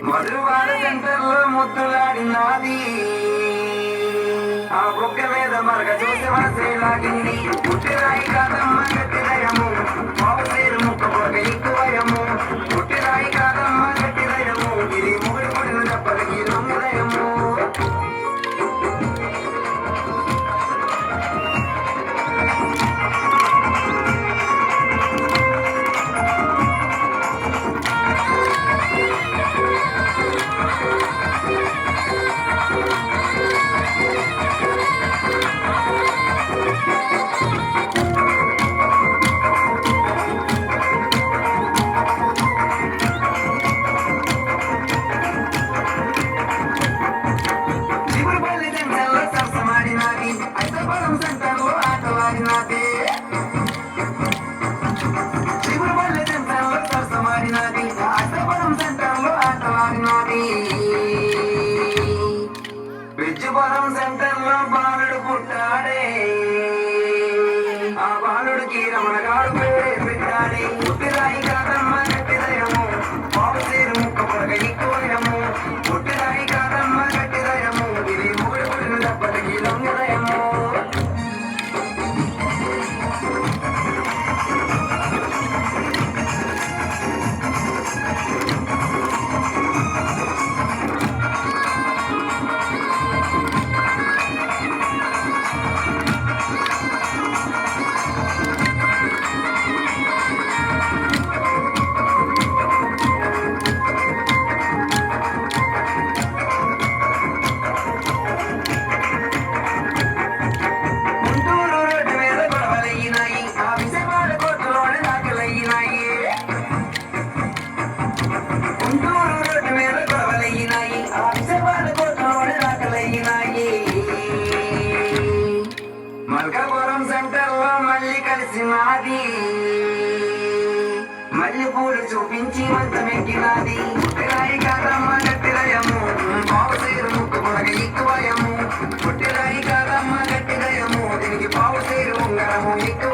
మధువాడ సెంటర్లో ముద్దులాడినాది ఆ బొక్క మీద మరగ చూసి మనసే లాగింది పుట్టిరాయి కాదమ్మ గట్టిదయము బాబులేరు ముక్క పొగ ఎక్కువయము పుట్టిరాయి కాదమ్మ గట్టిదయము ఇది ముగుడు పొడిన దెబ్బలకి లొంగదయము విజ్జుపురం సెంటర్ లో బాలుడు పుట్టాడే ఆ బాలుడికి రమణగాడు పేరే పెట్టాడే పుట్టిరాయి కాదమ్మ గట్టిదయము బాబు తీరు ముక్క పొడగ ఎక్కువయము పుట్టిరాయి కాదమ్మ గట్టిదయము ఇది మూడు పుట్టిన దెబ్బలకి లొంగదయము మల్కాపురం సెంటర్ లో మళ్ళీ కలిసినది మళ్ళీ పూలు చూపించి మంచమెక్కినది పుట్టిరాయి కాదమ్మ గట్టిదయము బాబు తీరు ముక్కు పొడగ ఎక్కువయము పుట్టిరాయి కాదమ్మ గట్టిదయము దీనికి బాబు తీరు ఉంగరము ఎక్కువ